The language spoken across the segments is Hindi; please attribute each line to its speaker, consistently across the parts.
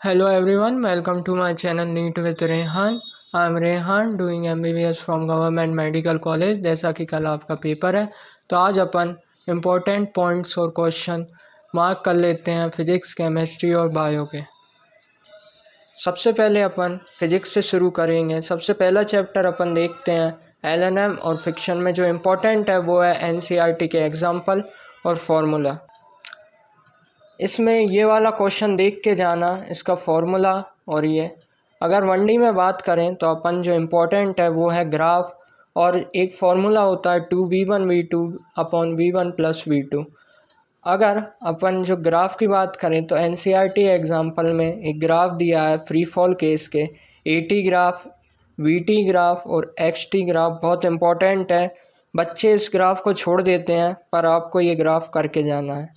Speaker 1: Hello everyone, welcome to my channel NEET with Rehan. I am Rehan doing MBBS from government medical college. जैसा कि कल आपका पेपर है तो आज अपन इम्पोर्टेंट पॉइंट्स और क्वेश्चन मार्क कर लेते हैं फिजिक्स, केमिस्ट्री और बायो के। सबसे पहले अपन फिजिक्स से शुरू करेंगे। सबसे पहला चैप्टर अपन देखते हैं LNM और फिक्शन में जो इम्पोर्टेंट है वो है NCERT के एग्जाम्पल और फार्मूला। इसमें ये वाला क्वेश्चन देख के जाना, इसका फॉर्मूला। और ये अगर 1D में बात करें तो अपन जो इम्पोर्टेंट है वो है ग्राफ, और एक फार्मूला होता है 2v1v2 upon v1 plus v2। अगर अपन जो ग्राफ की बात करें तो NCERT एग्जाम्पल में एक ग्राफ दिया है फ्री फॉल केस के, AT ग्राफ, VT ग्राफ और XT ग्राफ बहुत इम्पोर्टेंट है। बच्चे इस ग्राफ को छोड़ देते हैं पर आपको ये ग्राफ करके जाना है।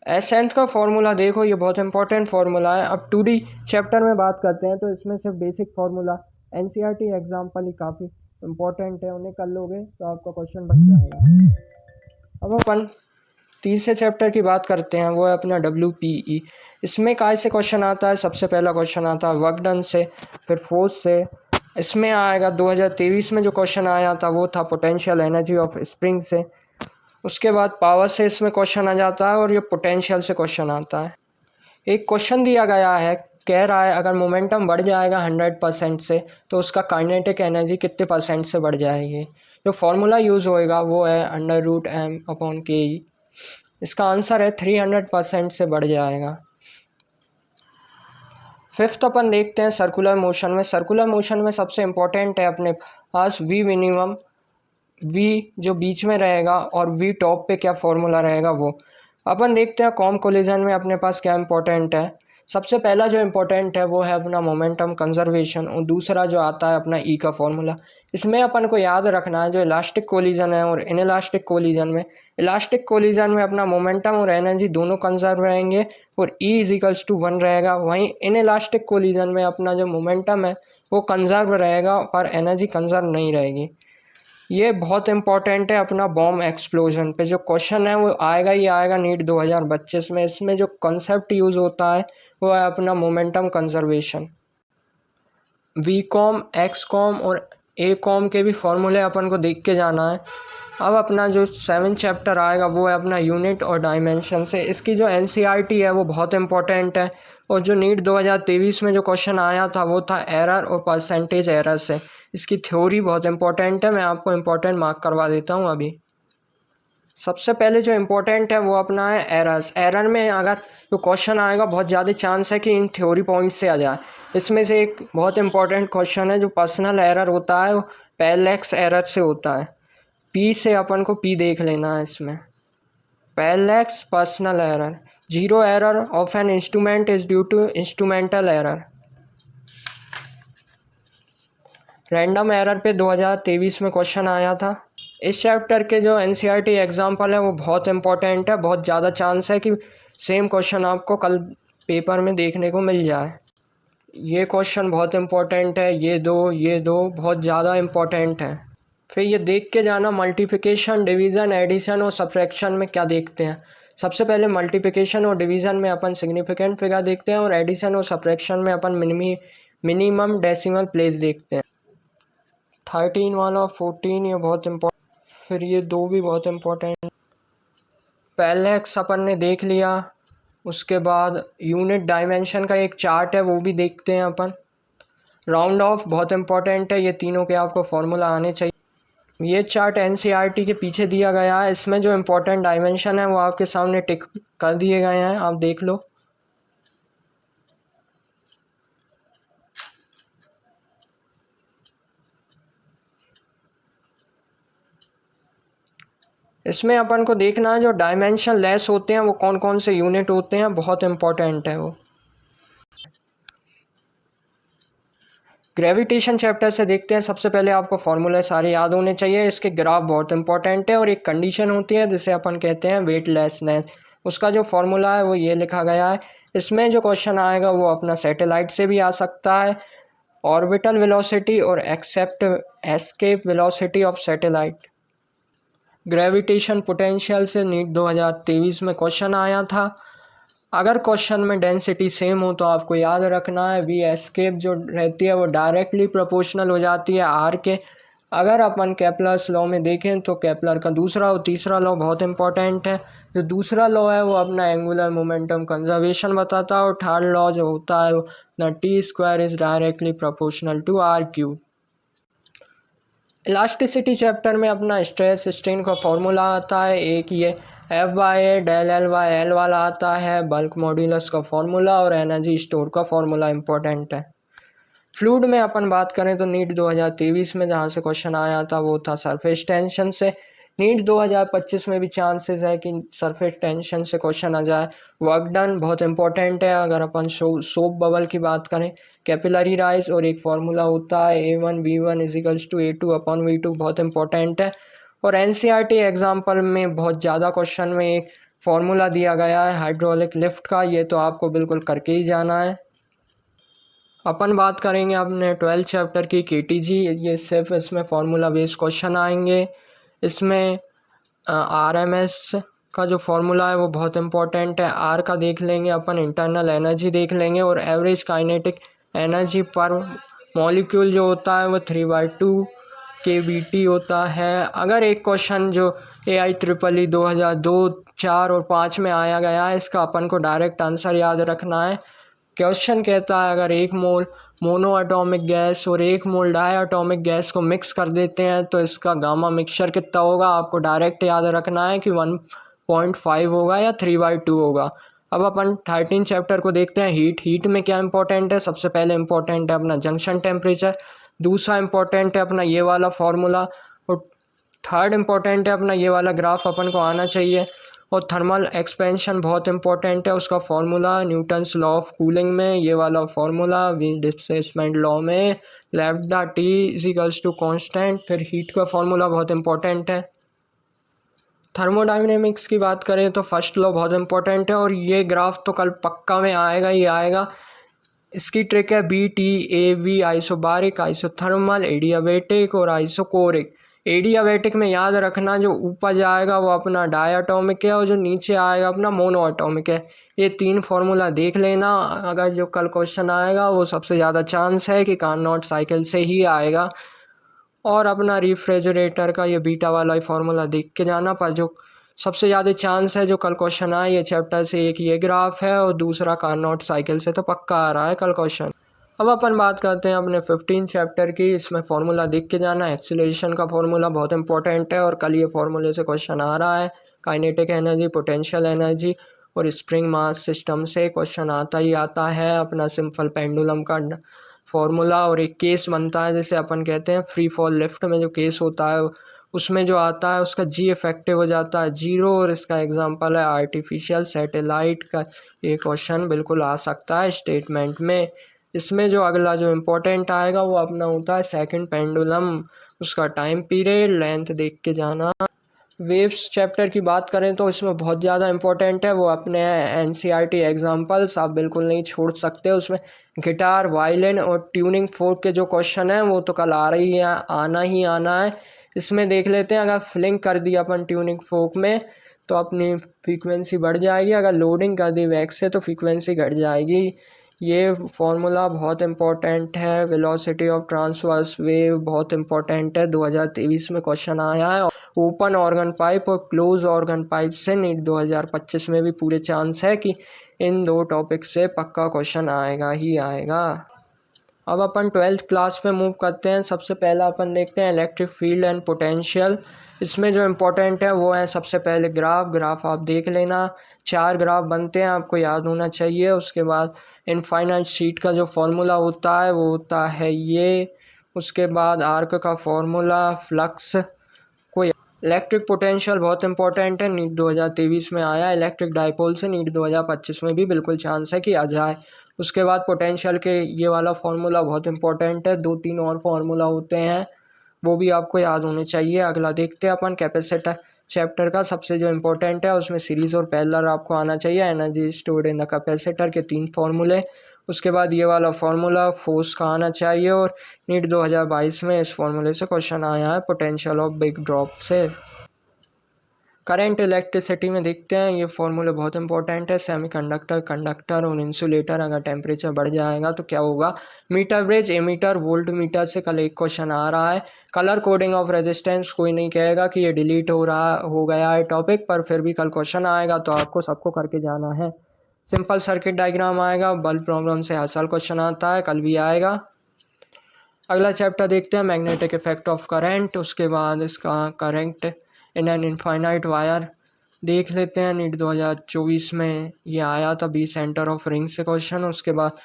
Speaker 1: एसेंथ का फॉर्मूला देखो, ये बहुत इंपॉर्टेंट फार्मूला है। अब 2D चैप्टर में बात करते हैं तो इसमें सिर्फ बेसिक फार्मूला, NCERT एग्जाम्पल ही काफ़ी इंपॉर्टेंट है, उन्हें कर लोगे तो आपका क्वेश्चन बन जाएगा। अब अपन तीसरे चैप्टर की बात करते हैं, वो है अपना WPE। इसमें काय से क्वेश्चन आता है? सबसे पहला क्वेश्चन आता है वर्क डन से, फिर फोर्स से। इसमें आएगा 2023 में जो क्वेश्चन आया था वो था पोटेंशियल एनर्जी ऑफ स्प्रिंग से। उसके बाद पावर से इसमें क्वेश्चन आ जाता है और ये पोटेंशियल से क्वेश्चन आता है। एक क्वेश्चन दिया गया है, कह रहा है अगर मोमेंटम बढ़ जाएगा 100% से तो उसका काइनेटिक एनर्जी कितने % से बढ़ जाएगी। जो फार्मूला यूज़ होएगा वो है √m/ke। इसका आंसर है 300% से बढ़ जाएगा। फिफ्थ अपन देखते हैं सर्कुलर मोशन में। सर्कुलर मोशन में सबसे इम्पोर्टेंट है अपने पास V मिनिमम, V जो बीच में रहेगा और V टॉप पे क्या फॉर्मूला रहेगा वो। अपन देखते हैं कॉम कोलिजन में अपने पास क्या इंपॉर्टेंट है। सबसे पहला जो इम्पोर्टेंट है वो है अपना मोमेंटम कंजर्वेशन, और दूसरा जो आता है अपना E का फॉर्मूला। इसमें अपन को याद रखना है जो इलास्टिक कोलिजन है और इनइलास्टिक कोलिजन में, इलास्टिक कोलिजन में अपना मोमेंटम और एनर्जी दोनों कंजर्व रहेंगे और E = 1 रहेगा। वहीं इनइलास्टिक कोलिजन में अपना जो मोमेंटम है वो कंजर्व रहेगा पर एनर्जी कंजर्व नहीं रहेगी। ये बहुत इंपॉर्टेंट है अपना बॉम्ब एक्सप्लोजन पे। जो क्वेश्चन है वो आएगा ही आएगा NEET 2025 में। इसमें जो कॉन्सेप्ट यूज़ होता है वो है अपना मोमेंटम कंजर्वेशन। VCOM, XCOM और ACOM के भी फॉर्मूले अपन को देख के जाना है। अब अपना जो 7 चैप्टर आएगा वो है अपना यूनिट और डायमेंशन से। इसकी जो NCERT है वो बहुत इंपॉर्टेंट है, और जो NEEट 2023 में जो क्वेश्चन आया था वो था एरर और परसेंटेज एरर से। इसकी थ्योरी बहुत इंपॉर्टेंट है, मैं आपको इंपॉर्टेंट मार्क करवा देता हूँ अभी। सबसे पहले जो इम्पोर्टेंट है वो अपना है एरर्स। एरर में अगर जो क्वेश्चन आएगा बहुत ज़्यादा चांस है कि इन थ्योरी पॉइंट से आ जाए। इसमें से एक बहुत इंपॉर्टेंट क्वेश्चन है जो पर्सनल एरर होता है वो पैरेलैक्स एरर से होता है। P से अपन को P देख लेना है इसमें। Parallax personal error. Zero error of an instrument is due to instrumental error. Random error पे 2023 में क्वेश्चन आया था। इस चैप्टर के जो NCERT एग्जाम्पल है वो बहुत इंपॉर्टेंट है, बहुत ज़्यादा चांस है कि सेम क्वेश्चन आपको कल पेपर में देखने को मिल जाए। ये क्वेश्चन बहुत इंपॉर्टेंट है, ये दो बहुत ज़्यादा इम्पॉर्टेंट है। फिर ये देख के जाना मल्टीप्लिकेशन, डिवीज़न, एडिशन और सब्ट्रैक्शन में क्या देखते हैं। सबसे पहले मल्टीप्लिकेशन और डिवीज़न में अपन सिग्निफिकेंट फिगर देखते हैं, और एडिशन और सब्ट्रैक्शन में अपन मिनिमम डेसिमल प्लेस देखते हैं। 13 वाला 14 ये बहुत इम्पोर्टेंट। फिर ये 2 भी बहुत इम्पोर्टेंट। पैरेलैक्स अपन ने देख लिया। उसके बाद यूनिट डायमेंशन का एक चार्ट है वो भी देखते हैं अपन। राउंड ऑफ बहुत इम्पोर्टेंट है, ये तीनों के आपको फॉर्मूला आने चाहिए। ये चार्ट NCERT के पीछे दिया गया है। इसमें जो इम्पोर्टेंट डायमेंशन है वो आपके सामने टिक कर दिए गए हैं, आप देख लो। इसमें अपन को देखना है जो डायमेंशन लेस होते हैं वो कौन कौन से यूनिट होते हैं, बहुत इम्पोर्टेंट है वो। ग्रेविटेशन चैप्टर से देखते हैं। सबसे पहले आपको फॉर्मूले सारे याद होने चाहिए। इसके ग्राफ बहुत इंपॉर्टेंट है, और एक कंडीशन होती है जिसे अपन कहते हैं वेटलेसनेस। उसका जो फॉर्मूला है वो ये लिखा गया है। इसमें जो क्वेश्चन आएगा वो अपना सैटेलाइट से भी आ सकता है, ऑर्बिटल वेलोसिटी और escape velocity of satellite. Gravitation potential से NEET 2023 में क्वेश्चन आया था। अगर क्वेश्चन में डेंसिटी सेम हो तो आपको याद रखना है वी एस्केप जो रहती है वो डायरेक्टली प्रोपोर्शनल हो जाती है आर के। अगर अपन केपलर्स लॉ में देखें तो केपलर का दूसरा और तीसरा लॉ बहुत इंपॉर्टेंट है। जो दूसरा लॉ है वो अपना एंगुलर मोमेंटम कंजर्वेशन बताता है और थर्ड लॉ जो होता है वो T square is directly proportional to R cube. Elasticity chapter में अपना स्ट्रेस स्ट्रेन का फॉर्मूला आता है, एक ये F by A del L by L वाला आता है, बल्क मॉड्यूलस का फॉर्मूला और एनर्जी स्टोर का फॉर्मूला इंपॉर्टेंट है। फ्लूइड में अपन बात करें तो नीट 2023 में जहाँ से क्वेश्चन आया था वो था सरफेस टेंशन से। नीट 2025 में भी चांसेस है कि सरफेस टेंशन से क्वेश्चन आ जाए। वर्क डन बहुत इंपॉर्टेंट है। अगर अपन सोप बबल की बात करें, कैपिलरी राइज और एक फार्मूला होता है A1V1 = A2 अपॉन V2 बहुत इंपॉर्टेंट है। और NCERT एग्जाम्पल में बहुत ज़्यादा क्वेश्चन में एक फार्मूला दिया गया है हाइड्रोलिक लिफ्ट का, ये तो आपको बिल्कुल करके ही जाना है। अपन बात करेंगे अपने 12th चैप्टर की KTG, ये सिर्फ इसमें फार्मूला बेस्ड क्वेश्चन आएंगे। इसमें RMS का जो फार्मूला है वो बहुत इंपॉर्टेंट है। R का देख लेंगे अपन, इंटरनल एनर्जी देख लेंगे और एवरेज काइनेटिक एनर्जी पर मॉलिक्यूल जो होता है वो 3/2 kBT होता है। अगर एक क्वेश्चन जो AIEEE 2002, 4 और 5 में आया गया है, इसका अपन को डायरेक्ट आंसर याद रखना है। क्वेश्चन कहता है अगर 1 मोल मोनो एटॉमिक गैस और 1 मोल डाई एटॉमिक गैस को मिक्स कर देते हैं तो इसका गामा मिक्सचर कितना होगा। आपको डायरेक्ट याद रखना है कि 1.5 होगा या 3/2 होगा। अब अपन 13 चैप्टर को देखते हैं। हीट में क्या इंपॉर्टेंट है, सबसे पहले इंपॉर्टेंट है अपना जंक्शन टेम्परेचर, दूसरा इंपॉर्टेंट है अपना ये वाला फार्मूला और थर्ड इंपॉर्टेंट है अपना ये वाला ग्राफ अपन को आना चाहिए। और थर्मल एक्सपेंशन बहुत इंपॉर्टेंट है, उसका formula Newton's law of cooling में ये वाला फार्मूला, डिस्प्लेसमेंट लॉ में लैम्डा T = कांस्टेंट। फिर हीट का फार्मूला बहुत इंपॉर्टेंट है। थर्मोडाइनमिक्स की बात करें तो फर्स्ट लॉ बहुत इंपॉर्टेंट है और ये ग्राफ तो कल पक्का में आएगा ही आएगा। इसकी ट्रिक है BTAV, आइसोबारिक, आइसोथर्मल, एडियाबेटिक और आइसोकोरिक। एडियाबेटिक में याद रखना जो ऊपर जाएगा वो अपना डायटोमिक है और जो नीचे आएगा अपना मोनो एटॉमिक है। ये 3 फार्मूला देख लेना। अगर जो कल क्वेश्चन आएगा वो सबसे ज़्यादा चांस है कि कार्नोट साइकिल से ही आएगा। और अपना रेफ्रिजरेटर का ये बीटा वाला ही फार्मूला देख के जाना। पर जो सबसे ज़्यादा चांस है जो कल क्वेश्चन आए ये चैप्टर से, एक ये ग्राफ है और दूसरा कार्नोट साइकिल से, तो पक्का आ रहा है कल क्वेश्चन। अब अपन बात करते हैं अपने 15 चैप्टर की। इसमें फार्मूला देख के जाना। एक्सीलरेशन का फार्मूला बहुत इंपॉर्टेंट है और कल ये फार्मूले से क्वेश्चन आ रहा है। काइनेटिक एनर्जी, पोटेंशियल एनर्जी और स्प्रिंग मास सिस्टम से क्वेश्चन आता ही आता है। अपना सिंपल पेंडुलम का फार्मूला और एक केस बनता है जिसे अपन कहते हैं फ्री फॉल लिफ्ट में जो केस होता है उसमें जो आता है उसका G इफेक्टिव हो जाता है 0 और इसका एग्जांपल है आर्टिफिशियल सैटेलाइट का। ये क्वेश्चन बिल्कुल आ सकता है स्टेटमेंट में। इसमें जो अगला जो इम्पोर्टेंट आएगा वो अपना होता है सेकंड पेंडुलम, उसका टाइम पीरियड, लेंथ देख के जाना। वेव्स चैप्टर की बात करें तो इसमें बहुत ज़्यादा इंपॉर्टेंट है वो अपने NCERT एग्जांपल्स आप बिल्कुल नहीं छोड़ सकते। उसमें गिटार, वायलिन और ट्यूनिंग फोर्क के जो क्वेश्चन हैं वो तो कल आ रही है, आना ही आना है। इसमें देख लेते हैं, अगर फ्लिंग कर दिया अपन ट्यूनिंग फोर्क में तो अपनी फ्रीक्वेंसी बढ़ जाएगी, अगर लोडिंग कर दी वैक्स से तो फ्रीक्वेंसी घट जाएगी। ये फार्मूला बहुत इंपॉर्टेंट है। वेलोसिटी ऑफ ट्रांसवर्स वेव बहुत इंपॉर्टेंट है, 2023 में क्वेश्चन आया है। ओपन ऑर्गन पाइप और क्लोज ऑर्गन पाइप से नीट 2025 में भी पूरे चांस है कि इन 2 टॉपिक से पक्का क्वेश्चन आएगा ही आएगा। अब अपन 12th क्लास पे मूव करते हैं। सबसे पहला अपन देखते हैं इलेक्ट्रिक फील्ड एंड पोटेंशियल। इसमें जो इम्पोर्टेंट है वो है सबसे पहले ग्राफ आप देख लेना। 4 ग्राफ बनते हैं, आपको याद होना चाहिए। उसके बाद इनफाइनाइट शीट का जो फार्मूला होता है वो होता है ये। उसके बाद आर्क का फार्मूला, फ्लक्स को। इलेक्ट्रिक पोटेंशियल बहुत इंपॉर्टेंट है, नीट 2023 में आया। इलेक्ट्रिक डाइपोल से नीट 2025 में भी बिल्कुल चांस है कि आ जाए। उसके बाद पोटेंशियल के ये वाला फार्मूला बहुत इंपॉर्टेंट है। 2-3 और फार्मूला होते हैं वो भी आपको याद होने चाहिए। अगला देखते हैं अपन कैपेसिटर चैप्टर का। सबसे जो इम्पोर्टेंट है उसमें सीरीज़ और पैरेलल आपको आना चाहिए। Energy stored in the capacitor के 3 फार्मूले। उसके बाद ये वाला फार्मूला फोर्स का आना चाहिए और नीट 2022 में इस फार्मूले से क्वेश्चन आया है पोटेंशियल ऑफ बिग ड्रॉप से। करंट इलेक्ट्रिसिटी में देखते हैं, ये फॉर्मूला बहुत इंपॉर्टेंट है। सेमीकंडक्टर, कंडक्टर और इंसुलेटर, अगर टेम्परेचर बढ़ जाएगा तो क्या होगा। Meter bridge, ammeter, voltmeter से कल एक क्वेश्चन आ रहा है। कलर कोडिंग ऑफ रेजिस्टेंस, कोई नहीं कहेगा कि ये डिलीट हो गया है टॉपिक, पर फिर भी कल क्वेश्चन आएगा तो आपको सबको करके जाना है। सिंपल सर्किट डायग्राम आएगा, बल्ब प्रॉब्लम से हर साल क्वेश्चन आता है, कल भी आएगा। अगला चैप्टर देखते हैं, मैग्नेटिक इफेक्ट ऑफ करंट। उसके बाद इसका current in an infinite wire देख लेते हैं। नीट 2024 में ये आया था, बी सेंटर ऑफ रिंग से क्वेश्चन। उसके बाद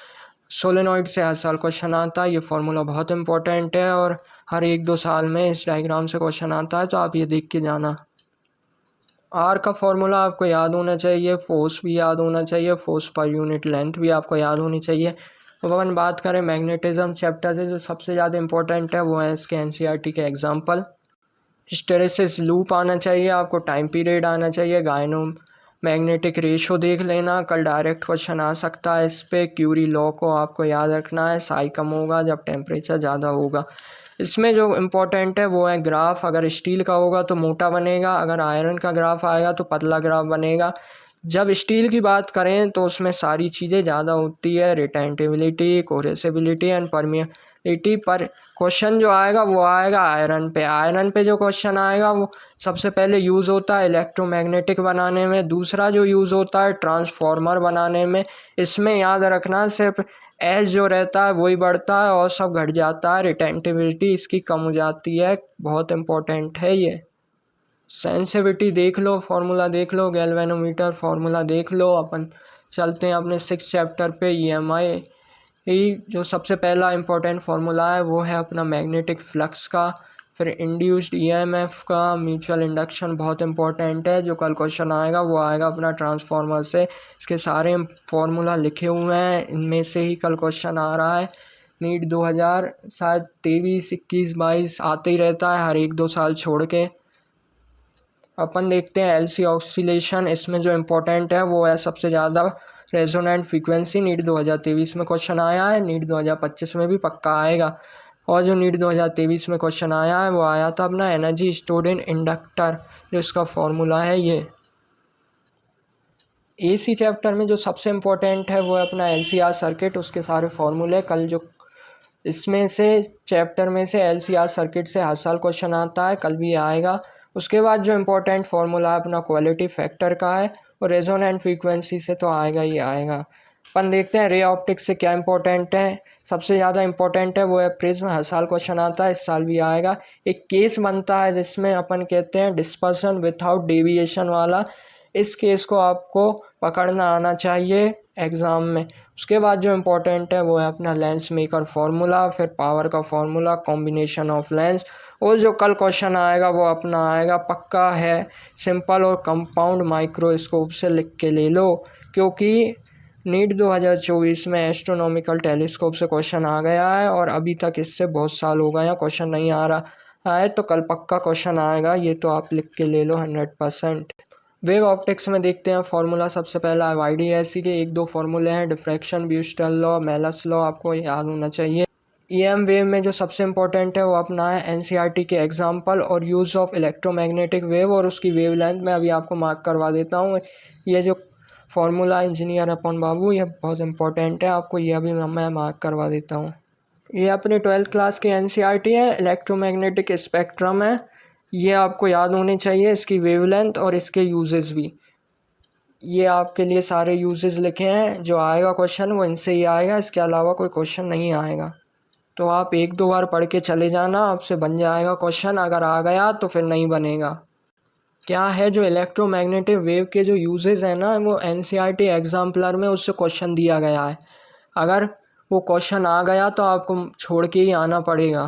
Speaker 1: सोलेनॉइड से हर साल क्वेश्चन आता है। ये फार्मूला बहुत इंपॉर्टेंट है और हर 1-2 साल में इस डायग्राम से क्वेश्चन आता है, तो आप ये देख के जाना। आर का फॉर्मूला आपको याद होना चाहिए, फोर्स भी याद होना चाहिए, फोर्स पर यूनिट लेंथ भी आपको याद होनी चाहिए। अब अपन बात करें मैग्नेटिज्म चैप्टर से, जो सबसे ज़्यादा इंपॉर्टेंट है वो है इसके एनसीईआरटी के एग्जांपल। हिस्टेरेसिस लूप आना चाहिए आपको, टाइम पीरियड आना चाहिए, गायनो मैग्नेटिक रेशो देख लेना, कल डायरेक्ट क्वेश्चन आ सकता है इस पर। क्यूरी लॉ को आपको याद रखना है, साई कम होगा जब टेम्परेचर ज़्यादा होगा। इसमें जो इम्पोर्टेंट है वो है ग्राफ, अगर स्टील का होगा तो मोटा बनेगा, अगर आयरन का ग्राफ आएगा तो पतला ग्राफ बनेगा। जब स्टील की बात करें तो उसमें सारी चीज़ें ज़्यादा होती है, रिटेंटिबिलिटी, कोरेसिबिलिटी एंड परमिएबिलिटी। पर क्वेश्चन जो आएगा वो आएगा आयरन पे। आयरन पे जो क्वेश्चन आएगा वो सबसे पहले यूज़ होता है इलेक्ट्रोमैग्नेटिक बनाने में, दूसरा जो यूज़ होता है ट्रांसफार्मर बनाने में। इसमें याद रखना सिर्फ एच जो रहता है वही बढ़ता है और सब घट जाता है, रिटेंटिबिलिटी इसकी कम हो जाती है। बहुत इंपॉर्टेंट है ये। सेंसिटिविटी देख लो, फार्मूला देख लो, गैल्वेनोमीटर फार्मूला देख लो। अपन चलते हैं अपने 6 चैप्टर पे। ईएमआई जो सबसे पहला इंपॉर्टेंट फार्मूला है वो है अपना मैग्नेटिक फ्लक्स का। फिर इंड्यूस्ड ईएमएफ का, म्यूचुअल इंडक्शन बहुत इंपॉर्टेंट है, जो कल क्वेश्चन आएगा वो आएगा अपना ट्रांसफार्मर से। इसके सारे फार्मूला लिखे हुए हैं, इनमें से ही कल क्वेश्चन आ रहा है। नीट 2000 शायद 23, 21, 22 आते ही रहता है, हर 1-2 साल छोड़ के। अपन देखते हैं एलसी ऑक्सीलेशन, इसमें जो इम्पोर्टेंट है वो है सबसे ज़्यादा रेजोनेंट फ्रीक्वेंसी। नीट 2023 में क्वेश्चन आया है, नीट 2025 में भी पक्का आएगा। और जो नीट 2023 में क्वेश्चन आया है वो आया था अपना एनर्जी स्टोर्ड इन इंडक्टर, जो इसका फॉर्मूला है ये। एसी चैप्टर में जो सबसे इम्पोर्टेंट है वो है अपना एलसीआर सर्किट, उसके सारे फार्मूले। कल जो इसमें से चैप्टर में से एलसीआर सर्किट से हर साल क्वेश्चन आता है, कल भी आएगा। उसके बाद जो इम्पोर्टेंट फार्मूला है अपना क्वालिटी फैक्टर का है, और रेजोनेंट फ्रीक्वेंसी से तो आएगा ही आएगा। अपन देखते हैं रे ऑप्टिक्स से क्या इंपॉर्टेंट है। सबसे ज़्यादा इंपॉर्टेंट है वो है प्रिज्म, हर साल क्वेश्चन आता है, इस साल भी आएगा। एक केस बनता है जिसमें अपन कहते हैं डिस्पर्सन विथआउट डेविएशन वाला, इस केस को आपको पकड़ना आना चाहिए एग्ज़ाम में। उसके बाद जो इम्पोर्टेंट है वो है अपना लेंस मेकर फार्मूला, फिर पावर का फार्मूला, कॉम्बिनेशन ऑफ लेंस। और जो कल क्वेश्चन आएगा वो अपना आएगा पक्का है सिंपल और कंपाउंड माइक्रोस्कोप से, लिख के ले लो, क्योंकि नीट 2024 में एस्ट्रोनॉमिकल टेलीस्कोप से क्वेश्चन आ गया है और अभी तक इससे बहुत साल हो गए हैं क्वेश्चन नहीं आ रहा है, तो कल पक्का क्वेश्चन आएगा, ये तो आप लिख के ले लो 100%। वेव ऑप्टिक्स में देखते हैं फार्मूला। सबसे पहला है वाईडीएससी के 1-2 फार्मूले हैं, डिफ्रैक्शन, ब्यूस्टल लॉ, मेलस लॉ, आपको याद होना चाहिए। ईएम वेव में जो सबसे इंपॉर्टेंट है वो अपना है एनसीईआरटी के एग्जांपल और यूज़ ऑफ इलेक्ट्रोमैग्नेटिक वेव और उसकी वेवलेंथ में अभी आपको मार्क करवा देता हूँ। ये जो फार्मूला इंजीनियर अपन बाबू, ये बहुत इंपॉर्टेंट है, आपको ये अभी मैं मार्क करवा देता हूँ। ये अपनी 12th क्लास की एनसीईआरटी है, इलेक्ट्रोमैग्नेटिक स्पेक्ट्रम है, ये आपको याद होनी चाहिए, इसकी वेवलेंथ और इसके यूजेस भी। ये आपके लिए सारे यूजेस लिखे हैं, जो आएगा क्वेश्चन वो इनसे ही आएगा, इसके अलावा कोई क्वेश्चन नहीं आएगा। तो आप 1-2 बार पढ़ के चले जाना, आपसे बन जाएगा क्वेश्चन, अगर आ गया तो फिर नहीं बनेगा। क्या है जो इलेक्ट्रोमैग्नेटिक वेव के जो यूजेस हैं ना, वो एनसीईआरटी एग्जाम्पलर में उससे क्वेश्चन दिया गया है। अगर वो क्वेश्चन आ गया तो आपको छोड़ के ही आना पड़ेगा।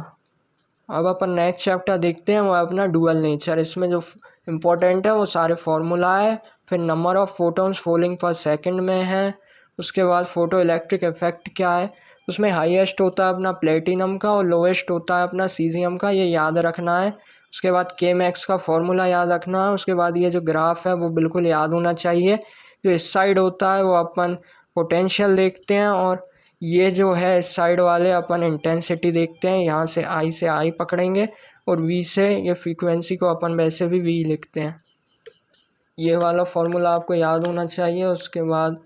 Speaker 1: अब अपन नेक्स्ट चैप्टर देखते हैं, वो अपना डुअल नेचर। इसमें जो इम्पोर्टेंट है वो सारे फार्मूला है, फिर नंबर ऑफ़ फोटोन्स फॉलिंग पर सेकंड में है। उसके बाद फोटो इलेक्ट्रिक इफेक्ट क्या है, उसमें हाईएस्ट होता है अपना प्लेटिनम का और लोएस्ट होता है अपना सीजियम का, ये याद रखना है। उसके बाद के मैक्स का फॉर्मूला याद रखना है। उसके बाद ये जो ग्राफ है वो बिल्कुल याद होना चाहिए। जो इस साइड होता है वो अपन पोटेंशियल देखते हैं, और ये जो है इस साइड वाले अपन इंटेंसिटी देखते हैं। यहाँ से आई पकड़ेंगे और वी से ये फ्रीक्वेंसी को अपन वैसे भी वी लिखते हैं। ये वाला फार्मूला आपको याद होना चाहिए। उसके बाद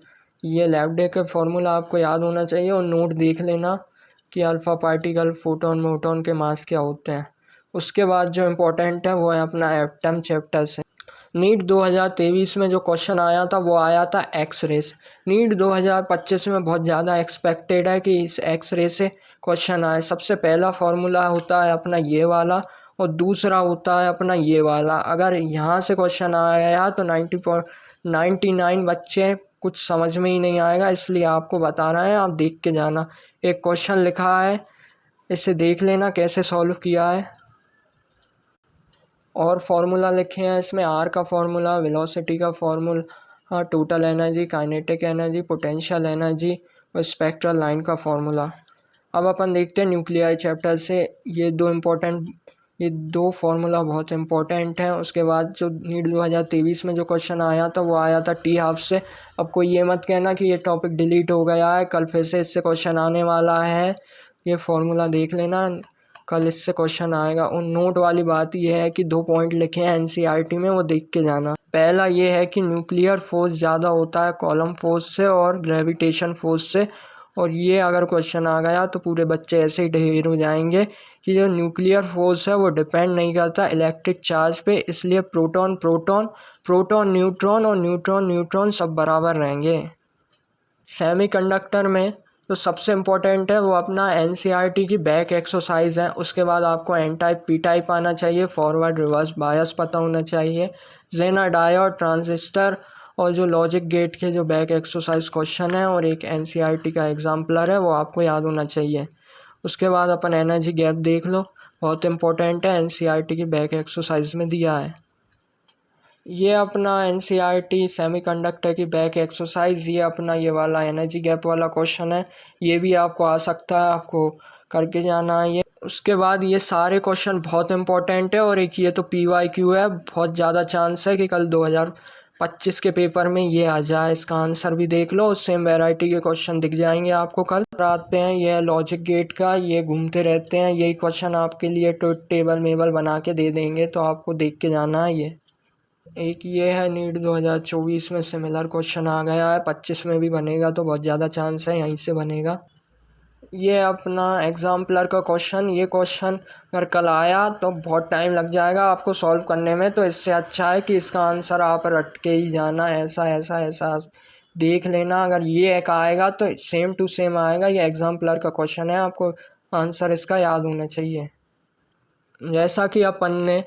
Speaker 1: ये लैम्डे का फार्मूला आपको याद होना चाहिए और नोट देख लेना कि अल्फ़ा पार्टिकल, फोटोन, मोटोन के मास क्या होते हैं। उसके बाद जो इम्पोर्टेंट है वो है अपना एटम चैप्टर से। नीट 2023 में जो क्वेश्चन आया था वो आया था एक्स रेस। नीट 2025 में बहुत ज़्यादा एक्सपेक्टेड है कि इस एक्स रे से क्वेश्चन आए। सबसे पहला फार्मूला होता है अपना ये वाला और दूसरा होता है अपना ये वाला। अगर यहाँ से क्वेश्चन आया तो 99 बच्चे कुछ समझ में ही नहीं आएगा, इसलिए आपको बता रहे हैं, आप देख के जाना। एक क्वेश्चन लिखा है, इसे देख लेना कैसे सॉल्व किया है। और फार्मूला लिखे हैं इसमें, आर का फार्मूला, वेलोसिटी का formula, total energy, kinetic energy, potential energy और स्पेक्ट्रल लाइन का फार्मूला। अब अपन देखते हैं न्यूक्लियर चैप्टर से ये दो फार्मूला बहुत इंपॉर्टेंट हैं। उसके बाद जो नीट 2023 में जो क्वेश्चन आया था वो आया था टी हाफ से। अब कोई ये मत कहना कि ये टॉपिक डिलीट हो गया है, कल फिर से इससे क्वेश्चन आने वाला है। ये फार्मूला देख लेना, कल इससे क्वेश्चन आएगा। और नोट वाली बात ये है कि 2 पॉइंट लिखे हैं एनसीईआरटी में, वो देख के जाना। पहला ये है कि न्यूक्लियर फोर्स ज़्यादा होता है कॉलम फोर्स से और ग्रेविटेशन फोर्स से। और ये अगर क्वेश्चन आ गया तो पूरे बच्चे ऐसे ही ढेर हो जाएंगे कि जो न्यूक्लियर फोर्स है वो डिपेंड नहीं करता इलेक्ट्रिक चार्ज पे, इसलिए प्रोटॉन प्रोटॉन, प्रोटॉन न्यूट्रॉन और न्यूट्रॉन न्यूट्रॉन सब बराबर रहेंगे। सेमीकंडक्टर में तो सबसे इम्पोर्टेंट है वो अपना एनसीईआरटी की बैक एक्सरसाइज है। उसके बाद आपको एन टाइप, पी टाइप आना चाहिए, फॉरवर्ड रिवर्स बायस पता होना चाहिए, जेनर डायोड, ट्रांजिस्टर और जो लॉजिक गेट के जो बैक एक्सरसाइज क्वेश्चन है और एक एनसीईआरटी का एग्जाम्पलर है वो आपको याद होना चाहिए। उसके बाद अपन एनर्जी गैप देख लो, बहुत इंपॉर्टेंट है, एनसीईआरटी की बैक एक्सरसाइज में दिया है। ये अपना एनसीईआरटी सेमीकंडक्टर की बैक एक्सरसाइज, ये अपना ये वाला एनर्जी गैप वाला क्वेश्चन है, ये भी आपको आ सकता है, आपको करके जाना है ये। उसके बाद ये सारे क्वेश्चन बहुत इंपॉर्टेंट है और एक ये तो PYQ है, बहुत ज़्यादा चांस है कि कल 2025 के पेपर में ये आ जाए। इसका आंसर भी देख लो, सेम वैरायटी के क्वेश्चन दिख जाएंगे आपको कल। आते हैं ये लॉजिक गेट का, ये घूमते रहते हैं, यही क्वेश्चन आपके लिए टेबल मेबल बना के दे देंगे, तो आपको देख के जाना है ये। एक ये है नीट 2024 में सिमिलर क्वेश्चन आ गया है, 25 में भी बनेगा तो बहुत ज़्यादा चांस है यहीं से बनेगा। ये अपना एग्जाम्पलर का क्वेश्चन, ये क्वेश्चन अगर कल आया तो बहुत टाइम लग जाएगा आपको सॉल्व करने में, तो इससे अच्छा है कि इसका आंसर आप रट के ही जाना, ऐसा ऐसा ऐसा देख लेना। अगर ये एक आएगा तो सेम टू सेम आएगा, ये एग्जाम्पलर का क्वेश्चन है, आपको आंसर इसका याद होना चाहिए। जैसा कि अपन ने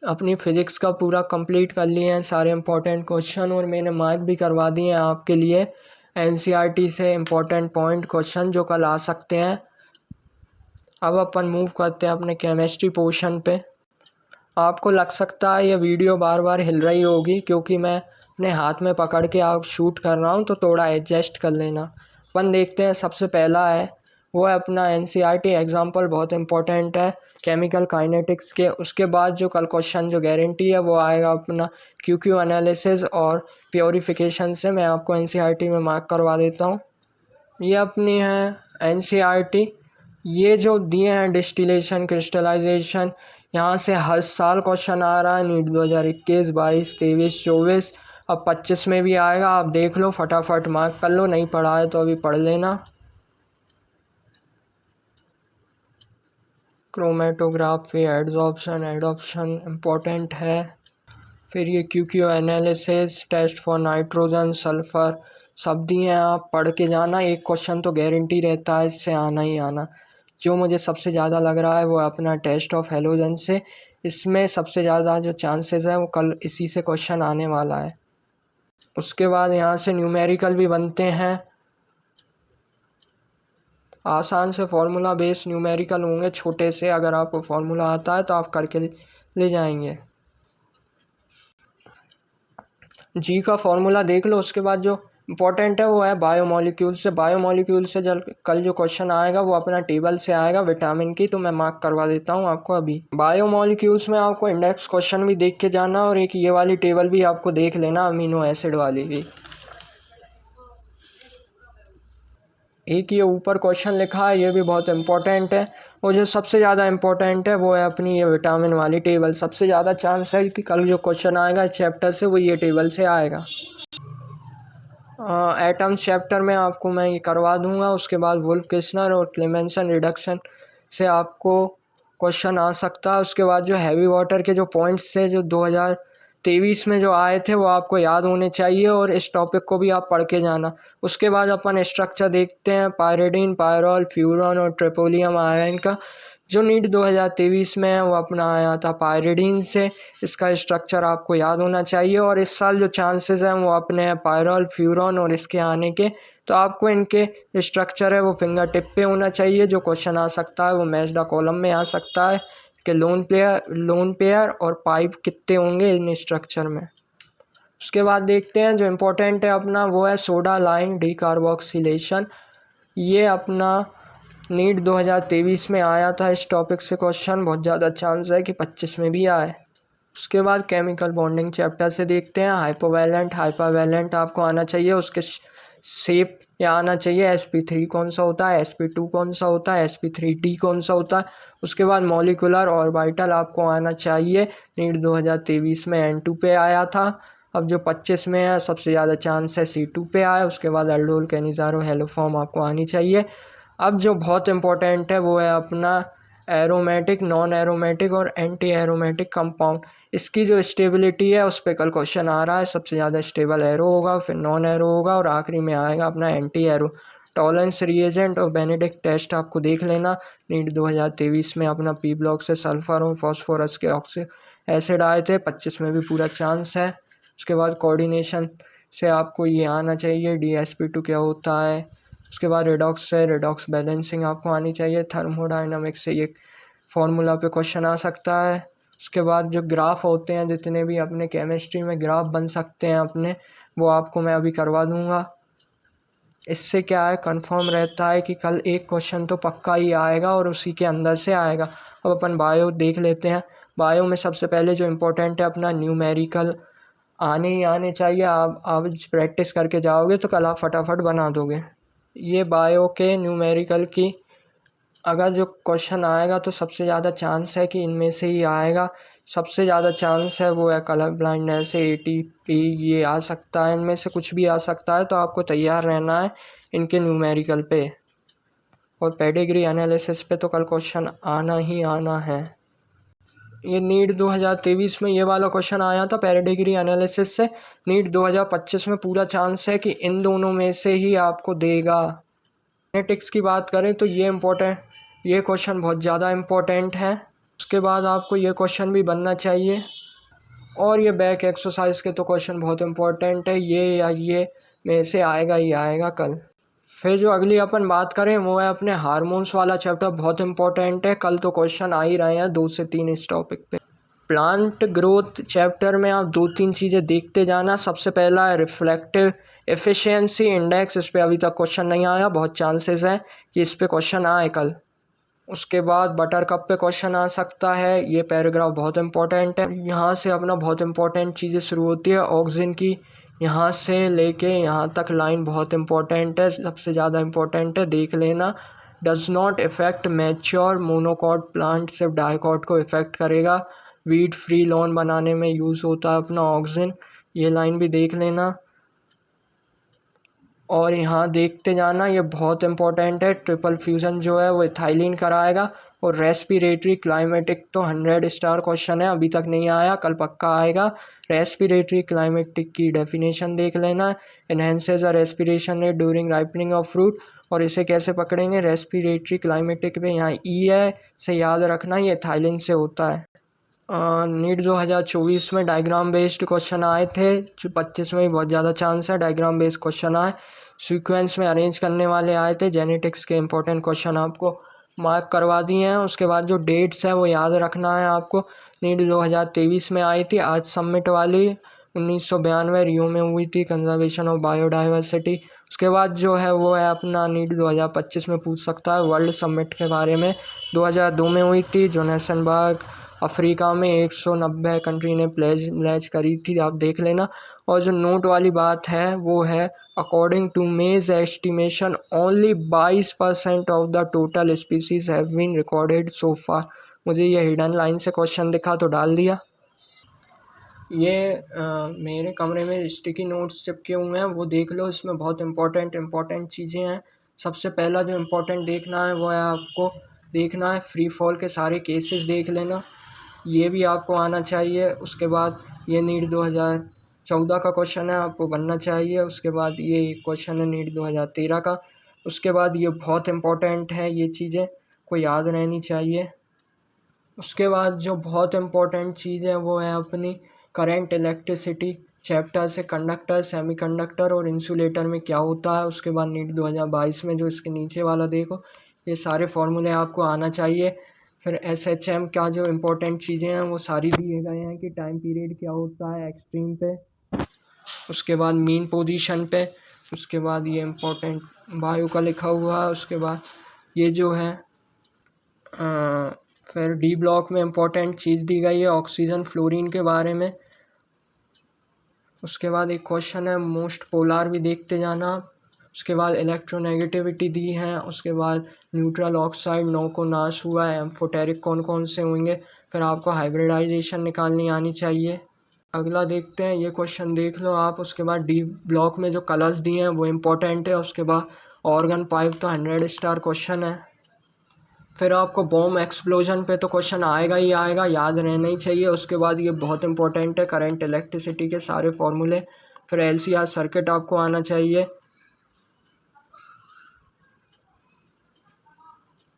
Speaker 1: अपनी फ़िज़िक्स का पूरा कंप्लीट कर लिए हैं सारे इम्पोर्टेंट क्वेश्चन और मैंने मार्क भी करवा दिए हैं आपके लिए एनसीईआरटी से इम्पोर्टेंट पॉइंट क्वेश्चन जो कल आ सकते हैं। अब अपन मूव करते हैं अपने केमिस्ट्री पोर्शन पे। आपको लग सकता है ये वीडियो बार बार हिल रही होगी क्योंकि मैं अपने हाथ में पकड़ के आप शूट कर रहा हूँ, तो थोड़ा एडजस्ट कर लेना। अपन देखते हैं, सबसे पहला है वो है अपना एनसीईआरटी एग्जाम्पल, बहुत इंपॉर्टेंट है केमिकल काइनेटिक्स के। उसके बाद जो कल क्वेश्चन जो गारंटी है वो आएगा अपना क्यू एनालिसिस और प्योरीफिकेशन से। मैं आपको एनसीईआरटी में मार्क करवा देता हूँ। ये अपनी है एनसीईआरटी, ये जो दिए हैं डिस्टिलेशन, क्रिस्टलाइजेशन, यहाँ से हर साल क्वेश्चन आ रहा है। नीट 2021, 22, 23, 24, अब 25 में भी आएगा। आप देख लो, फटाफट मार्क कर लो, नहीं पढ़ा है तो अभी पढ़ लेना। क्रोमेटोग्राफी, एडॉप्शन इम्पोर्टेंट है। फिर ये Q analysis, test for nitrogen, sulphur, सब दिए हैं, आप पढ़ के जाना। एक क्वेश्चन तो गारंटी रहता है इससे आना ही आना। जो मुझे सबसे ज़्यादा लग रहा है वो अपना टेस्ट ऑफ हेलोजन से, इसमें सबसे ज़्यादा जो चांसेस है वो कल इसी से क्वेश्चन आने वाला है। उसके बाद यहाँ से न्यूमेरिकल भी बनते हैं, आसान से फार्मूला बेस्ड न्यूमेरिकल होंगे, छोटे से। अगर आपको फार्मूला आता है तो आप करके ले जाएंगे। जी का फार्मूला देख लो। उसके बाद जो इम्पोर्टेंट है वो है बायोमोलिक्यूल से। बायोमोलिक्यूल से जब कल जो क्वेश्चन आएगा वो अपना टेबल से आएगा विटामिन की, तो मैं मार्क करवा देता हूँ आपको अभी। बायोमोलिक्यूल्स में आपको इंडेक्स क्वेश्चन भी देख के जाना और एक ये वाली टेबल भी आपको देख लेना, अमीनो एसिड वाली भी। एक ये ऊपर क्वेश्चन लिखा है, ये भी बहुत इम्पोर्टेंट है। और जो सबसे ज़्यादा इम्पोर्टेंट है वो है अपनी ये विटामिन वाली टेबल। सबसे ज़्यादा चांस है कि कल जो क्वेश्चन आएगा चैप्टर से वो ये टेबल से आएगा। एटम्स चैप्टर में आपको मैं ये करवा दूंगा। उसके बाद वुल्फ किस्नर और क्लेमेंसन रिडक्शन से आपको क्वेश्चन आ सकता है। उसके बाद जो हैवी वाटर के जो पॉइंट्स थे जो 2023 में जो आए थे वो आपको याद होने चाहिए और इस टॉपिक को भी आप पढ़ के जाना। उसके बाद अपन स्ट्रक्चर देखते हैं पायरिडीन, पायरॉल, फ्यूरॉन और ट्रिपोलियम आयरन का। जो नीट 2023 में है वो अपना आया था पायरिडीन से। इसका स्ट्रक्चर आपको याद होना चाहिए और इस साल जो चांसेस हैं वो अपने हैं पायरॉल, फ्यूरॉन और इसके आने के। तो आपको इनके स्ट्रक्चर है वो फिंगर टिप पे होना चाहिए। जो क्वेश्चन आ सकता है वो मैच द कॉलम में आ सकता है कि लोन पेयर और पाइप कितने होंगे इन स्ट्रक्चर में। उसके बाद देखते हैं जो इम्पोर्टेंट है अपना वो है सोडा लाइन डीकार्बोक्सिलेशन। ये अपना नीट 2023 में आया था। इस टॉपिक से क्वेश्चन बहुत ज़्यादा चांस है कि 25 में भी आए। उसके बाद केमिकल बॉन्डिंग चैप्टर से देखते हैं हाइपोवैलेंट, हाइपरवैलेंट आपको आना चाहिए। उसके शेप या आना चाहिए sp3 कौन सा होता है, sp2 कौन सा होता है, sp3d कौन सा होता है। उसके बाद मॉलिकुलर ऑर्बिटल आपको आना चाहिए। नीट 2023 में n2 पे आया था। अब जो 25 में है सबसे ज़्यादा चांस है c2 पे आए। उसके बाद एल्डोल, कैनिज़ारो, हेलोफॉर्म आपको आनी चाहिए। अब जो बहुत इम्पोर्टेंट है वो है अपना एरोमेटिक, नॉन एरोमेटिक और एंटी एरोमेटिक कंपाउंड। इसकी जो स्टेबिलिटी है उस पर कल क्वेश्चन आ रहा है। सबसे ज़्यादा स्टेबल एरो होगा, फिर नॉन एरो होगा और आखिरी में आएगा अपना एंटी एरो। टॉलरेंस रिएजेंट और बेनेडिक्ट टेस्ट आपको देख लेना। नीट 2023 में अपना पी ब्लॉक से सल्फर और फॉस्फोरस के ऑक्सी एसिड आए थे। 25 में भी पूरा चांस है। उसके बाद कोऑर्डिनेशन से आपको ये आना चाहिए DsP2 क्या होता है। उसके बाद रिडॉक्स से रिडॉक्स बैलेंसिंग आपको आनी चाहिए। थर्मोडाइनमिक्स से ये फॉर्मूला पे क्वेश्चन आ सकता है। उसके बाद जो ग्राफ होते हैं जितने भी अपने केमिस्ट्री में ग्राफ बन सकते हैं अपने, वो आपको मैं अभी करवा दूंगा। इससे क्या है कंफर्म रहता है कि कल एक क्वेश्चन तो पक्का ही आएगा और उसी के अंदर से आएगा। अब अपन बायो देख लेते हैं। बायो में सबसे पहले जो इम्पोर्टेंट है अपना न्यूमेरिकल आने ही आने चाहिए। आप आज प्रैक्टिस करके जाओगे तो कल आप फटाफट बना दोगे। ये बायो के न्यूमेरिकल की अगर जो क्वेश्चन आएगा तो सबसे ज़्यादा चांस है कि इनमें से ही आएगा। सबसे ज़्यादा चांस है वो है कलर ब्लाइंडनेस से ATP ये आ सकता है। इनमें से कुछ भी आ सकता है तो आपको तैयार रहना है इनके न्यूमेरिकल पे। और पेडिग्री एनालिसिस पे तो कल क्वेश्चन आना ही आना है। ये नीट 2023 में ये वाला क्वेश्चन आया था पेडिग्री एनालिसिस से। नीट 2025 में पूरा चांस है कि इन दोनों में से ही आपको देगा। जेनेटिक्स की बात करें तो ये क्वेश्चन बहुत ज़्यादा इम्पोर्टेंट है। उसके बाद आपको ये क्वेश्चन भी बनना चाहिए। और ये बैक एक्सरसाइज के तो क्वेश्चन बहुत इम्पोर्टेंट है। ये या ये में से आएगा ही आएगा कल। फिर जो अगली अपन बात करें वो है अपने हार्मोन्स वाला चैप्टर। बहुत इम्पोर्टेंट है, कल तो क्वेश्चन आ ही रहे हैं 2 से 3 इस टॉपिक पे। प्लांट ग्रोथ चैप्टर में आप 2-3 चीज़ें देखते जाना। सबसे पहला है रिफ्लेक्टिव एफिशिएंसी इंडेक्स। इस पर अभी तक क्वेश्चन नहीं आया, बहुत चांसेस है कि इस पे क्वेश्चन आए कल। उसके बाद बटर कप पे क्वेश्चन आ सकता है। ये पैराग्राफ बहुत इंपॉर्टेंट है। यहाँ से अपना बहुत इंपॉर्टेंट चीज़ें शुरू होती है ऑक्सीजन की। यहाँ से लेके यहाँ तक लाइन बहुत इंपॉर्टेंट है, सबसे ज़्यादा इंपॉर्टेंट है, देख लेना। Does not effect mature monocot plant, सिर्फ डाइकॉट को इफेक्ट करेगा। वीड फ्री लॉन बनाने में यूज़ होता है अपना ऑक्सीजन, ये लाइन भी देख लेना। और यहाँ देखते जाना, ये बहुत इंपॉर्टेंट है। ट्रिपल फ्यूज़न जो है वो इथाइलिन कराएगा। और रेस्पिरेटरी क्लाइमेटिक तो 100 स्टार क्वेश्चन है, अभी तक नहीं आया, कल पक्का आएगा। रेस्पिरेटरी क्लाइमेटिक की डेफिनेशन देख लेना। Enhances a respiration rate during ripening of fruit. और इसे कैसे पकड़ेंगे, रेस्पिरेटरी क्लाइमेटिक पे यहाँ ई है, से याद रखना, ये इथाइलिन से होता है। नीट 2024 में डायग्राम बेस्ड क्वेश्चन आए थे, जो 25 में भी बहुत ज़्यादा चांस है डायग्राम बेस्ड क्वेश्चन आए। सीक्वेंस में अरेंज करने वाले आए थे। जेनेटिक्स के इंपॉर्टेंट क्वेश्चन आपको मार्क करवा दिए हैं। उसके बाद जो डेट्स है वो याद रखना है आपको। नीट 2023 में आई थी आज सबमिट वाली, 1992 रियो में हुई थी, कंजर्वेशन ऑफ बायोडाइवर्सिटी। उसके बाद जो है वो है अपना नीट 2025 में पूछ सकता है वर्ल्ड समिट के बारे में। 2002 में हुई थी जोहान्सबर्ग, अफ्रीका में 190 कंट्री ने प्लेज करी थी, आप देख लेना। और जो नोट वाली बात है वो है according to my estimation only 22% of the total species have been recorded so far. मुझे ये हिडन लाइन से क्वेश्चन दिखा तो डाल दिया। ये मेरे कमरे में स्टिकी नोट्स चिपके हुए हैं, वो देख लो। इसमें बहुत इम्पोर्टेंट चीज़ें हैं। सबसे पहला जो इम्पोर्टेंट देखना है वो है आपको देखना है फ्री फॉल के सारे केसेस देख लेना, ये भी आपको आना चाहिए। उसके बाद ये नीट 2014 का क्वेश्चन है, आपको बनना चाहिए। उसके बाद ये क्वेश्चन है नीट 2013 का। उसके बाद ये बहुत इम्पोर्टेंट है, ये चीज़ें को याद रहनी चाहिए। उसके बाद जो बहुत इम्पोर्टेंट चीज़ है वो है अपनी करंट इलेक्ट्रिसिटी चैप्टर से कंडक्टर, सेमीकंडक्टर और इंसुलेटर में क्या होता है। उसके बाद नीट 2022 में जो इसके नीचे वाला देखो, ये सारे फॉर्मूले आपको आना चाहिए। फिर SHM का जो इम्पोर्टेंट चीज़ें हैं वो सारी दिए गए हैं कि टाइम पीरियड क्या होता है एक्सट्रीम पे, उसके बाद मीन पोजीशन पे, उसके बाद ये इम्पोर्टेंट बायो का लिखा हुआ है। उसके बाद ये जो है फिर डी ब्लॉक में इम्पोर्टेंट चीज़ दी गई है ऑक्सीजन फ्लोरीन के बारे में। उसके बाद एक क्वेश्चन है मोस्ट पोलार भी देखते जाना। उसके बाद इलेक्ट्रोनेगेटिविटी दी है। उसके बाद न्यूट्रल ऑक्साइड 9 को नाश हुआ है, एम्फोटेरिक कौन कौन से होंगे। फिर आपको हाइब्रिडाइजेशन निकालनी आनी चाहिए। अगला देखते हैं, ये क्वेश्चन देख लो आप। उसके बाद डी ब्लॉक में जो कलर्स दिए हैं वो इम्पोर्टेंट है। उसके बाद ऑर्गन पाइप तो 100 स्टार क्वेश्चन है। फिर आपको बॉम्ब एक्सप्लोजन पे तो क्वेश्चन आएगा ही आएगा, याद रहना ही चाहिए। उसके बाद ये बहुत इंपॉर्टेंट है करंट इलेक्ट्रिसिटी के सारे फॉर्मूले। फिर LCR सर्किट आपको आना चाहिए।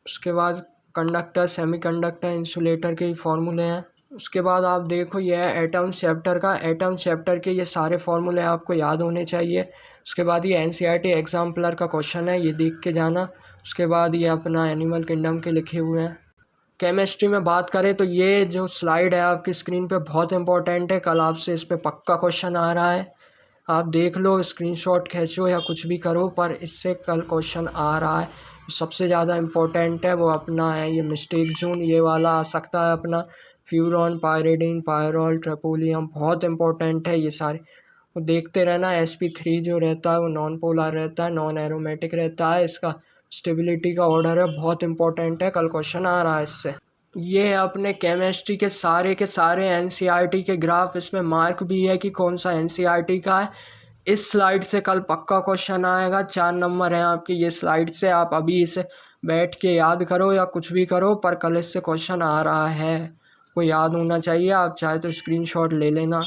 Speaker 1: उसके बाद कंडक्टर, सेमीकंडक्टर, इंसुलेटर के ही फॉर्मूले हैं। उसके बाद आप देखो ये है एटम चैप्टर का, एटम चैप्टर के ये सारे फॉर्मूले आपको याद होने चाहिए। उसके बाद ये NCERT एग्जाम्पलर का क्वेश्चन है, ये देख के जाना। उसके बाद ये अपना एनिमल किंगडम के लिखे हुए हैं। केमिस्ट्री में बात करें तो ये जो स्लाइड है आपकी स्क्रीन पे बहुत इंपॉर्टेंट है, कल आपसे इस पे पक्का क्वेश्चन आ रहा है। आप देख लो, स्क्रीनशॉट खींचो या कुछ भी करो, पर इससे कल क्वेश्चन आ रहा है। सबसे ज़्यादा इम्पोर्टेंट है वो अपना है ये मिस्टेक जोन, ये वाला आ सकता है अपना फ्यूरॉन, पायरिडीन, पायरोल, ट्रेपोलियम, बहुत इंपॉर्टेंट है ये सारे। वो देखते रहना। sp3 जो रहता है वो नॉन पोलर रहता है, नॉन एरोमेटिक रहता है। इसका स्टेबिलिटी का ऑर्डर है, बहुत इंपॉर्टेंट है, कल क्वेश्चन आ रहा है इससे। ये है अपने केमिस्ट्री के सारे NCERT के ग्राफ, इसमें मार्क भी है कि कौन सा NCERT का है। इस स्लाइड से कल पक्का क्वेश्चन आएगा। 4 नंबर हैं आपके ये स्लाइड से, आप अभी इसे बैठ के याद करो या कुछ भी करो, पर कल इससे क्वेश्चन आ रहा है, को याद होना चाहिए। आप चाहे तो स्क्रीनशॉट ले लेना।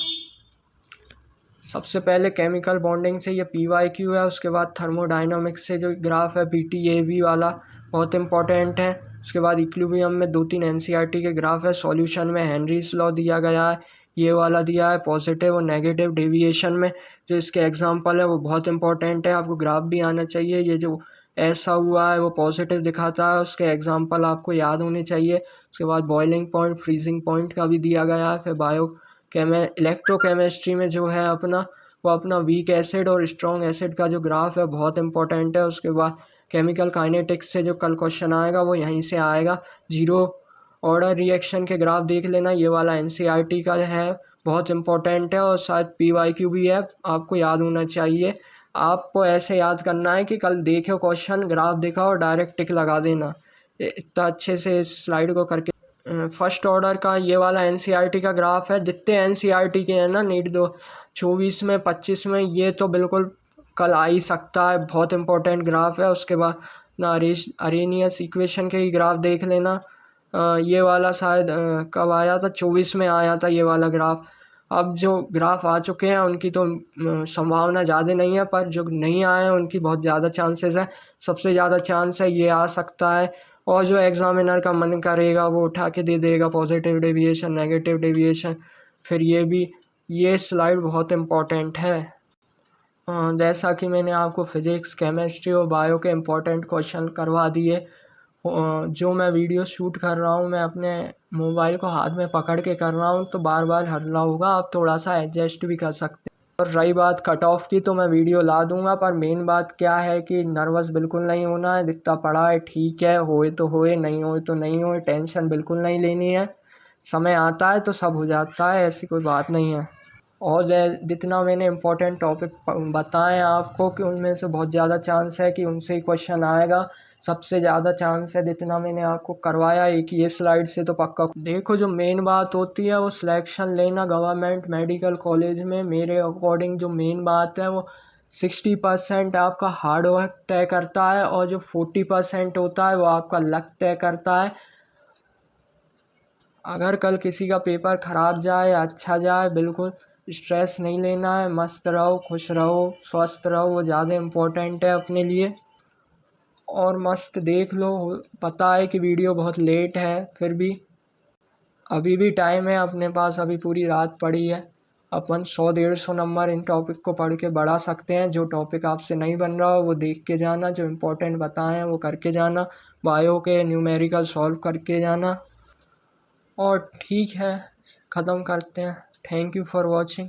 Speaker 1: सबसे पहले केमिकल बॉन्डिंग से ये PYQ है। उसके बाद थर्मोडाइनमिक्स से जो ग्राफ है BTAV वाला, बहुत इंपॉर्टेंट है। उसके बाद इक्विलिब्रियम में 2-3 NCERT के ग्राफ है। सॉल्यूशन में हेनरीज लॉ दिया गया है, ये वाला दिया है। पॉजिटिव और नेगेटिव डेविएशन में जो इसके एग्जांपल है वो बहुत इंपॉर्टेंट है, आपको ग्राफ भी आना चाहिए। ये जो ऐसा हुआ है वो पॉजिटिव दिखाता है, उसके एग्जांपल आपको याद होने चाहिए। उसके बाद बॉइलिंग पॉइंट, फ्रीजिंग पॉइंट का भी दिया गया है। फिर इलेक्ट्रोकेमिस्ट्री में जो है अपना वो अपना वीक एसिड और स्ट्रॉन्ग एसिड का जो ग्राफ है बहुत इंपॉर्टेंट है। उसके बाद केमिकल काइनेटिक्स से जो कल क्वेश्चन आएगा वो यहीं से आएगा। जीरो ऑर्डर रिएक्शन के ग्राफ देख लेना, ये वाला NCERT का है, बहुत इंपॉर्टेंट है। और शायद PYQ भी है, आपको याद होना चाहिए। आपको ऐसे याद करना है कि कल देखो क्वेश्चन, ग्राफ देखा और डायरेक्ट टिक लगा देना। इतना अच्छे से इस स्लाइड को करके फर्स्ट ऑर्डर का ये वाला NCERT का ग्राफ है। जितने NCERT के हैं ना नीट 2024 में 25 में, ये तो बिल्कुल कल आ ही सकता है, बहुत इंपॉर्टेंट ग्राफ है। उसके बाद ना अरेनियस इक्वेशन के ही ग्राफ देख लेना। ये वाला शायद कब आया था, 24 में आया था ये वाला ग्राफ। अब जो ग्राफ आ चुके हैं उनकी तो संभावना ज़्यादा नहीं है, पर जो नहीं आए हैं उनकी बहुत ज़्यादा चांसेस है। सबसे ज़्यादा चांस है ये आ सकता है, और जो एग्जामिनर का मन करेगा वो उठा के दे देगा पॉजिटिव डेविएशन, नेगेटिव डेविएशन। फिर ये स्लाइड बहुत इम्पॉर्टेंट है। जैसा कि मैंने आपको फिज़िक्स, केमिस्ट्री और बायो के इम्पोर्टेंट क्वेश्चन करवा दिए। जो मैं वीडियो शूट कर रहा हूँ मैं अपने मोबाइल को हाथ में पकड़ के कर रहा हूँ, तो बार बार हट रहा होगा, आप थोड़ा सा एडजस्ट भी कर सकते हैं। और रही बात कट ऑफ की, तो मैं वीडियो ला दूंगा, पर मेन बात क्या है कि नर्वस बिल्कुल नहीं होना है। दिखता पड़ा है ठीक है, होए तो होए, नहीं होए तो नहीं होए, टेंशन बिल्कुल नहीं लेनी है। समय आता है तो सब हो जाता है, ऐसी कोई बात नहीं है। और जितना मैंने इम्पोर्टेंट टॉपिक बताए आपको कि उनमें से बहुत ज़्यादा चांस है कि उनसे ही क्वेश्चन आएगा। सबसे ज़्यादा चांस है जितना मैंने आपको करवाया एक ये स्लाइड से तो पक्का। देखो जो मेन बात होती है वो सिलेक्शन लेना गवर्नमेंट मेडिकल कॉलेज में, मेरे अकॉर्डिंग जो मेन बात है वो 60% आपका हार्ड वर्क तय करता है और जो 40% होता है वो आपका लक तय करता है। अगर कल किसी का पेपर ख़राब जाए या अच्छा जाए, बिल्कुल स्ट्रेस नहीं लेना है, मस्त रहो, खुश रहो, स्वस्थ रहो, वो ज़्यादा इम्पोर्टेंट है अपने लिए। और मस्त देख लो, पता है कि वीडियो बहुत लेट है, फिर भी अभी भी टाइम है अपने पास, अभी पूरी रात पड़ी है। अपन 100-150 नंबर इन टॉपिक को पढ़ के बढ़ा सकते हैं। जो टॉपिक आपसे नहीं बन रहा हो वो देख के जाना, जो इम्पोर्टेंट बताए हैं वो करके जाना, बायो के न्यूमेरिकल सॉल्व करके जाना। और ठीक है, ख़त्म करते हैं। Thank you for watching.